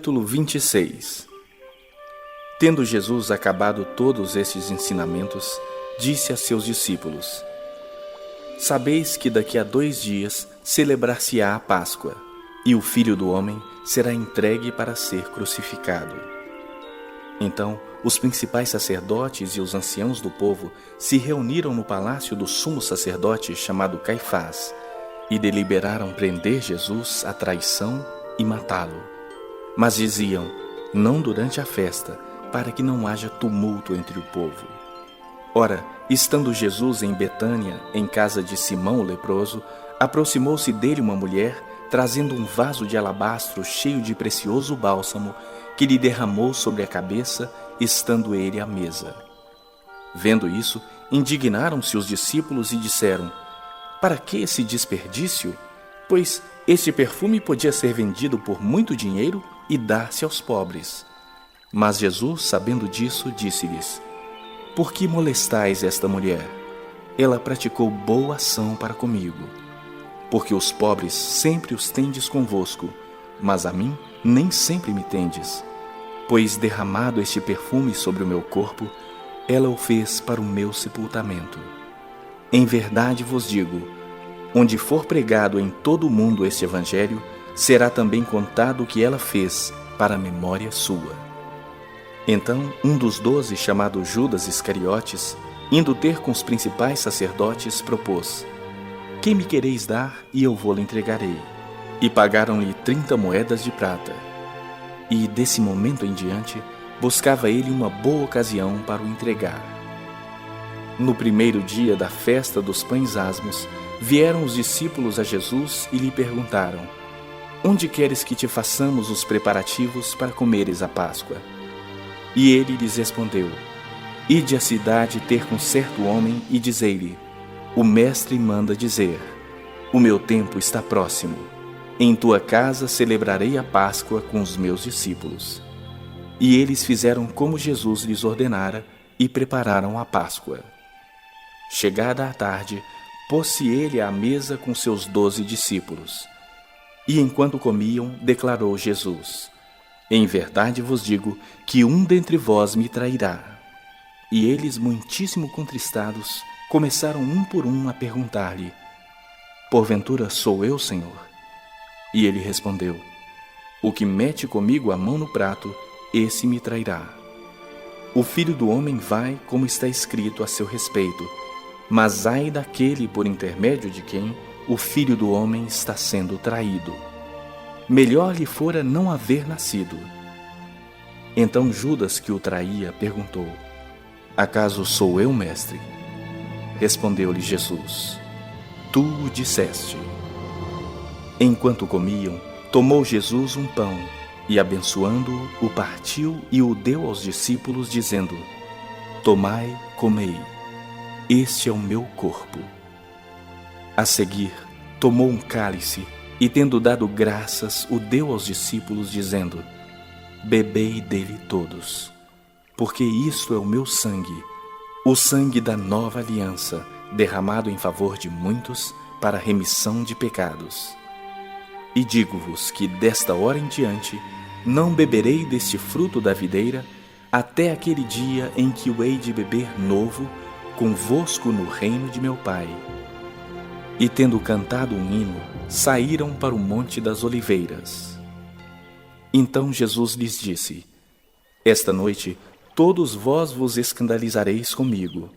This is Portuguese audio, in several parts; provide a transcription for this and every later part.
Capítulo 26. Tendo Jesus acabado todos estes ensinamentos, disse a seus discípulos: Sabeis que daqui a 2 dias celebrar-se-á a Páscoa, e o Filho do Homem será entregue para ser crucificado. Então, os principais sacerdotes e os anciãos do povo se reuniram no palácio do sumo sacerdote chamado Caifás, e deliberaram prender Jesus à traição e matá-lo. Mas diziam: não durante a festa, para que não haja tumulto entre o povo. Ora, estando Jesus em Betânia, em casa de Simão o leproso, aproximou-se dele uma mulher, trazendo um vaso de alabastro cheio de precioso bálsamo, que lhe derramou sobre a cabeça, estando ele à mesa. Vendo isso, indignaram-se os discípulos e disseram: para que esse desperdício? Pois este perfume podia ser vendido por muito dinheiro e dar-se aos pobres. Mas Jesus, sabendo disso, disse-lhes: por que molestais esta mulher? Ela praticou boa ação para comigo. Porque os pobres sempre os tendes convosco, mas a mim nem sempre me tendes. Pois derramado este perfume sobre o meu corpo, ela o fez para o meu sepultamento. Em verdade vos digo, onde for pregado em todo o mundo este evangelho, será também contado o que ela fez para a memória sua. Então, um dos 12, chamado Judas Iscariotes, indo ter com os principais sacerdotes, propôs: que me quereis dar, e eu vou-lhe entregarei. E pagaram-lhe 30 moedas de prata. E, desse momento em diante, buscava ele uma boa ocasião para o entregar. No primeiro dia da festa dos pães asmos, vieram os discípulos a Jesus e lhe perguntaram: onde queres que te façamos os preparativos para comeres a Páscoa? E ele lhes respondeu: ide à cidade ter com certo homem e dizei-lhe: o mestre manda dizer, o meu tempo está próximo. Em tua casa celebrarei a Páscoa com os meus discípulos. E eles fizeram como Jesus lhes ordenara e prepararam a Páscoa. Chegada a tarde, pôs-se ele à mesa com seus 12 discípulos. E enquanto comiam, declarou Jesus: em verdade vos digo que um dentre vós me trairá. E eles, muitíssimo contristados, começaram um por um a perguntar-lhe: porventura sou eu, Senhor? E ele respondeu: o que mete comigo a mão no prato, esse me trairá. O Filho do Homem vai, como está escrito a seu respeito, mas ai daquele por intermédio de quem o Filho do Homem está sendo traído. Melhor lhe fora não haver nascido. Então Judas, que o traía, perguntou: acaso sou eu, mestre? Respondeu-lhe Jesus: tu o disseste. Enquanto comiam, tomou Jesus um pão e, abençoando-o, o partiu e o deu aos discípulos, dizendo: tomai, comei, este é o meu corpo. A seguir, tomou um cálice e, tendo dado graças, o deu aos discípulos, dizendo: bebei dele todos, porque isto é o meu sangue, o sangue da nova aliança, derramado em favor de muitos para a remissão de pecados. E digo-vos que desta hora em diante não beberei deste fruto da videira, até aquele dia em que o hei de beber novo convosco no reino de meu Pai. E tendo cantado um hino, saíram para o Monte das Oliveiras. Então Jesus lhes disse: esta noite todos vós vos escandalizareis comigo,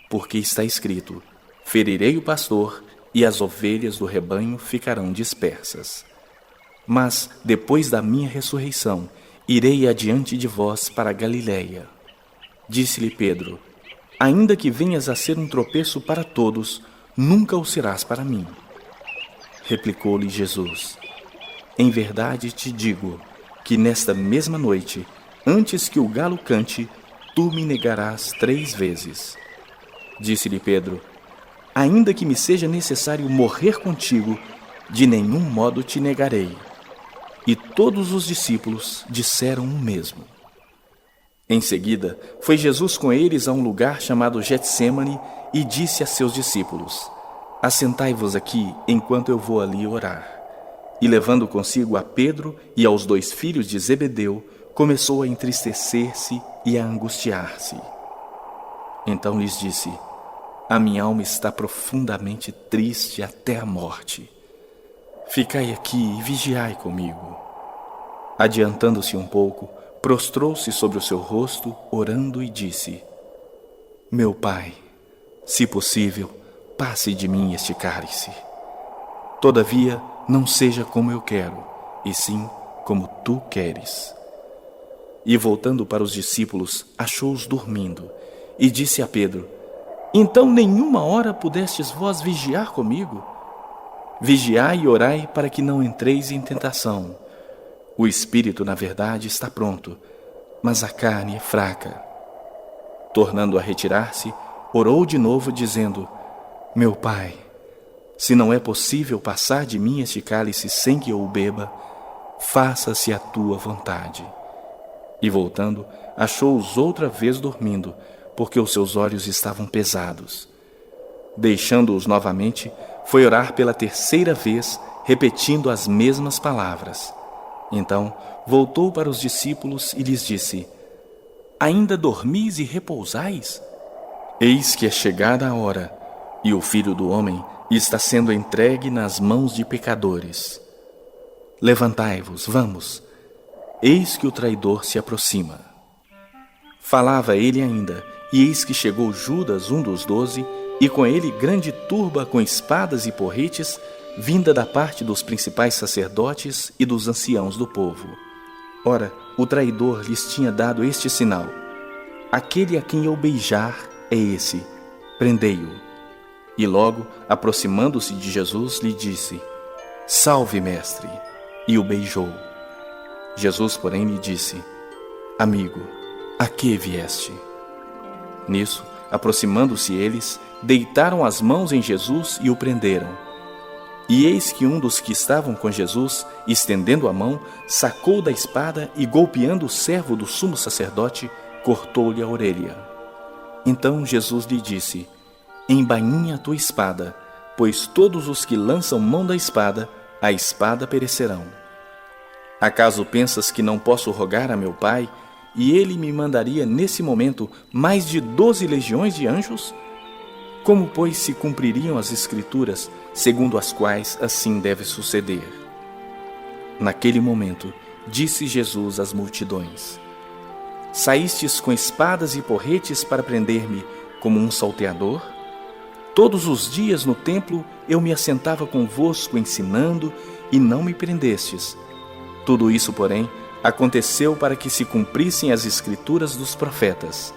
porque está escrito: ferirei o pastor, e as ovelhas do rebanho ficarão dispersas. Mas, depois da minha ressurreição, irei adiante de vós para a Galiléia. Disse-lhe Pedro: ainda que venhas a ser um tropeço para todos, nunca o serás para mim. Replicou-lhe Jesus: em verdade te digo, que nesta mesma noite, antes que o galo cante, tu me negarás 3 vezes. Disse-lhe Pedro: ainda que me seja necessário morrer contigo, de nenhum modo te negarei. E todos os discípulos disseram o mesmo. Em seguida, foi Jesus com eles a um lugar chamado Getsêmani e disse a seus discípulos: assentai-vos aqui enquanto eu vou ali orar. e levando consigo a Pedro e aos 2 filhos de Zebedeu, começou a entristecer-se e a angustiar-se. Então lhes disse: a minha alma está profundamente triste até a morte. Ficai aqui e vigiai comigo. Adiantando-se um pouco, prostrou-se sobre o seu rosto, orando, e disse: meu Pai, se possível, passe de mim este cálice. Todavia, não seja como eu quero, e sim como tu queres. E voltando para os discípulos, achou-os dormindo, e disse a Pedro: então nenhuma hora pudestes vós vigiar comigo? Vigiai e orai para que não entreis em tentação. O espírito, na verdade, está pronto, mas a carne é fraca. Tornando a retirar-se, orou de novo, dizendo: meu Pai, se não é possível passar de mim este cálice sem que eu o beba, faça-se a tua vontade. E voltando, achou-os outra vez dormindo, porque os seus olhos estavam pesados. Deixando-os novamente, foi orar pela 3ª vez, repetindo as mesmas palavras. Então voltou para os discípulos e lhes disse: ainda dormis e repousais? Eis que é chegada a hora, e o Filho do Homem está sendo entregue nas mãos de pecadores. Levantai-vos, vamos, eis que o traidor se aproxima. Falava ele ainda, e eis que chegou Judas, um dos 12, e com ele grande turba com espadas e porretes, vinda da parte dos principais sacerdotes e dos anciãos do povo. Ora, o traidor lhes tinha dado este sinal: aquele a quem eu beijar é esse, prendei-o. E logo, aproximando-se de Jesus, lhe disse: salve, mestre, e o beijou. Jesus, porém, lhe disse: amigo, a que vieste? Nisso, aproximando-se eles, deitaram as mãos em Jesus e o prenderam. E eis que um dos que estavam com Jesus, estendendo a mão, sacou da espada e, golpeando o servo do sumo sacerdote, cortou-lhe a orelha. Então Jesus lhe disse: embainha a tua espada, pois todos os que lançam mão da espada, a espada perecerão. Acaso pensas que não posso rogar a meu Pai, e ele me mandaria nesse momento mais de 12 legiões de anjos? Como, pois, se cumpririam as Escrituras, segundo as quais assim deve suceder? Naquele momento, disse Jesus às multidões: saístes com espadas e porretes para prender-me como um salteador? Todos os dias no templo eu me assentava convosco ensinando, e não me prendestes. Tudo isso, porém, aconteceu para que se cumprissem as Escrituras dos profetas.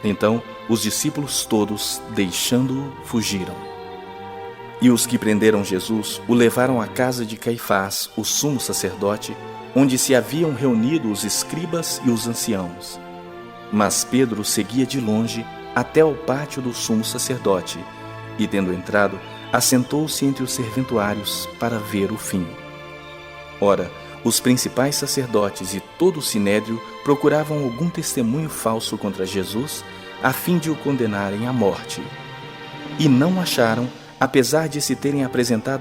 Então os discípulos todos, deixando-o, fugiram. E os que prenderam Jesus o levaram à casa de Caifás, o sumo sacerdote, onde se haviam reunido os escribas e os anciãos. Mas Pedro seguia de longe até ao pátio do sumo sacerdote, e, tendo entrado, assentou-se entre os serventuários para ver o fim. Ora, os principais sacerdotes e todo o sinédrio procuravam algum testemunho falso contra Jesus, a fim de o condenarem à morte. E não acharam, apesar de se terem apresentado